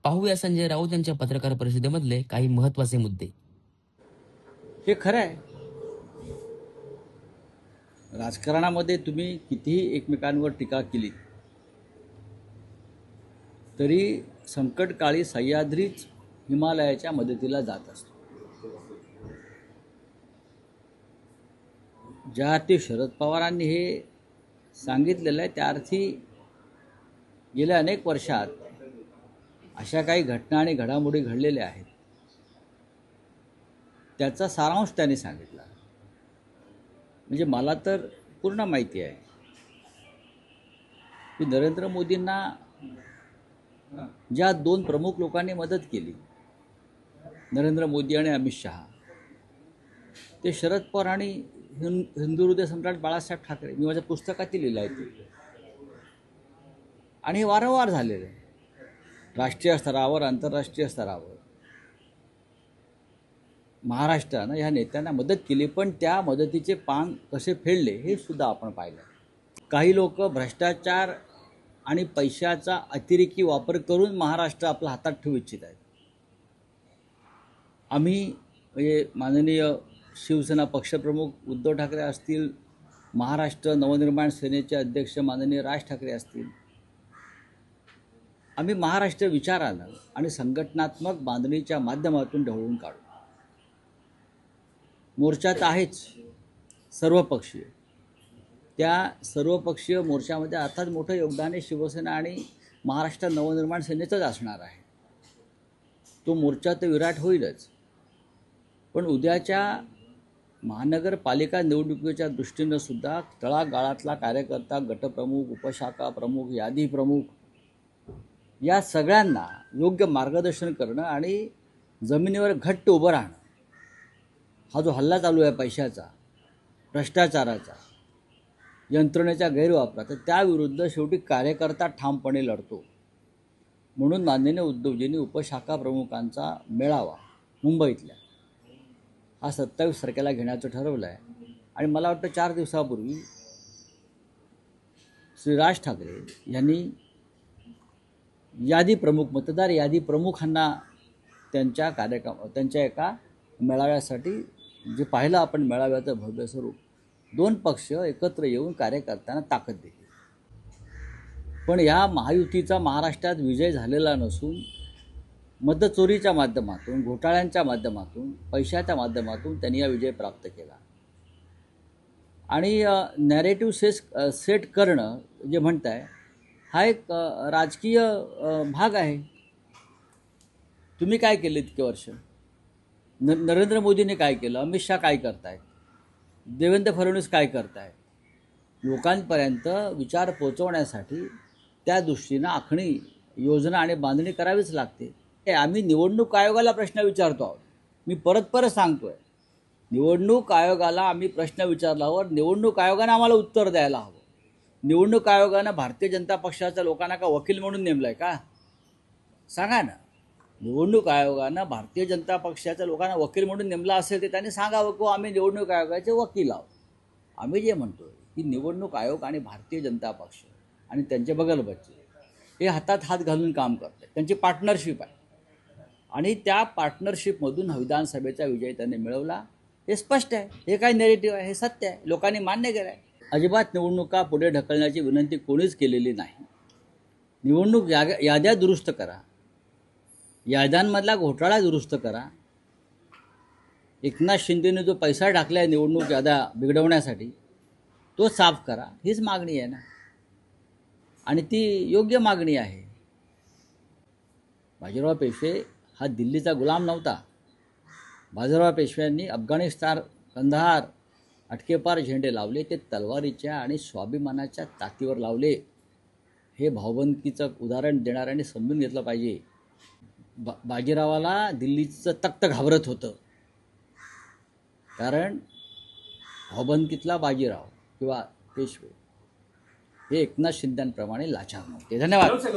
पाहूया संजय राऊत यांच्या पत्रकार परिषदेमधले काही महत्त्वाचे मुद्दे. हे खरं आहे. राजकारणामध्ये तुम्ही कितीही एकमेकांवर टीका केली तरी संकटकाळी सह्याद्रीच हिमालयाच्या मदतीला जात असतो. ज्या अर्थी शरद पवारांनी हे सांगितलेलं आहे त्या अर्थी गेल्या अनेक वर्षात अशा काही घटना आणि घडामोडी घडलेल्या आहेत, त्याचा सारांश त्यांनी सांगितला. म्हणजे मला तर पूर्ण माहिती आहे की नरेंद्र मोदींना ज्या दोन प्रमुख लोकांनी मदत केली, नरेंद्र मोदी आणि अमित शहा, ते शरद पवार आणि हिंदू हृदय सम्राट बाळासाहेब ठाकरे. मी माझ्या पुस्तकातील लिहिलं आहे ते. आणि हे वारंवार झालेलं आहे. राष्ट्रीय स्तरावर, आंतरराष्ट्रीय स्तरावर महाराष्ट्रानं ह्या नेत्यांना मदत केली, पण त्या मदतीचे पांग कसे फेडले हे सुद्धा आपण पाहिलं. काही लोक भ्रष्टाचार आणि पैशाचा अतिरेकी वापर करून महाराष्ट्र आपल्या हातात ठेवू इच्छित आहेत. आम्ही म्हणजे माननीय शिवसेना पक्षप्रमुख उद्धव ठाकरे असतील, महाराष्ट्र नवनिर्माण सेनेचे अध्यक्ष माननीय राज ठाकरे असतील, आम्ही महाराष्ट्र विचारानं आणि संघटनात्मक बांधणीच्या माध्यमातून ढवळून काढू. मोर्चात आहेच सर्वपक्षीय. त्या सर्वपक्षीय मोर्चामध्ये अर्थात मोठं योगदान हे शिवसेना आणि महाराष्ट्र नवनिर्माण सेनेचंच असणार आहे. तो मोर्चा तर विराट होईलच, पण उद्याच्या महानगरपालिका निवडणुकीच्या दृष्टीनं सुद्धा तळागाळातला कार्यकर्ता, गटप्रमुख, उपशाखा प्रमुख, यादी प्रमुख या सगळ्यांना योग्य मार्गदर्शन करणं आणि जमिनीवर घट्ट उभं राहणं. हा जो हल्ला चालू आहे पैशाचा, भ्रष्टाचाराचा, यंत्रणेच्या गैरवापराचा, त्याविरुद्ध शेवटी कार्यकर्ता ठामपणे लढतो. म्हणून माननीय उद्धवजींनी उपशाखा प्रमुखांचा मेळावा मुंबईतल्या हा 27 तारखेला घेण्याचं ठरवलं आहे. आणि मला वाटतं 4 दिवसापूर्वी श्री राज ठाकरे यांनी यादी प्रमुख, मतदार यादी प्रमुखांना त्यांच्या एका मेळाव्यासाठी, जे पाहिलं आपण मेळाव्याचं भव्य स्वरूप, 2 पक्ष एकत्र येऊन कार्यकर्त्यांना ताकद दिली. पण या महायुतीचा महाराष्ट्रात विजय झालेला नसून मतचोरीच्या माध्यमातून, घोटाळ्यांच्या माध्यमातून, पैशाच्या माध्यमातून त्यांनी हा विजय प्राप्त केला. आणि नॅरेटिव्ह सेट करणं जे म्हणताय, हा एक राजकीय भाग आहे. तुम्ही काय केले इतके वर्ष? नरेंद्र मोदीने काय केलं? अमित शहा काय करतायत? देवेंद्र फडणवीस काय करतायत? लोकांपर्यंत विचार पोचवण्यासाठी त्या दृष्टीनं आखणी, योजना आणि बांधणी करावीच लागते. आम्ही निवडणूक आयोगाला प्रश्न विचारतो आहोत. मी परत सांगतोय, निवडणूक आयोगाला आम्ही प्रश्न विचारल्यावर निवडणूक आयोगानं आम्हाला उत्तर द्यायला हवं. निवडणूक आयोगानं भारतीय जनता पक्षाच्या लोकांना का वकील म्हणून नेमलंय का? सांगा ना. निवडणूक आयोगानं भारतीय जनता पक्षाच्या लोकांना वकील म्हणून नेमला असेल तर त्यांनी सांगावं की आम्ही निवडणूक आयोगाचे वकील आहोत. आम्ही जे म्हणतोय की निवडणूक आयोग आणि भारतीय जनता पक्ष आणि त्यांचे बगलबच्चे हे हातात हात घालून काम करतात. त्यांची पार्टनरशिप आहे आणि त्या पार्टनरशिपमधून विधानसभेचा विजय त्यांनी मिळवला. हे स्पष्ट आहे. हे काय नेरेटिव्ह आहे? हे सत्य आहे. लोकांनी मान्य केलं आहे. अजिबात निवडणुका पुढे ढकलण्याची विनंती कोणीच केलेली नाही. निवडणूक याद्या दुरुस्त करा, याद्यांमधला घोटाळा दुरुस्त करा. एकनाथ शिंदेने जो पैसा टाकला आहे निवडणूक याद्या बिघडवण्यासाठी, तो साफ करा. हीच मागणी आहे ना, आणि ती योग्य मागणी आहे. बाजीराव पेशवे हा दिल्लीचा गुलाम नव्हता. बाजीराव पेशव्यांनी अफगाणिस्तान, कंधार, अटकेपार झेंडे लावले. ते तलवारीच्या आणि स्वाभिमानाच्या ताकदीवर लावले. हे भावबंदकीचं उदाहरण देणाऱ्यांनी समजून घेतलं पाहिजे. बाजीरावाला दिल्लीचं तख्त घाबरत होतं, कारण भावबंदकीतला बाजीराव किंवा पेशवे हे एकनाथ शिंदेप्रमाणे लाचार नव्हते. धन्यवाद.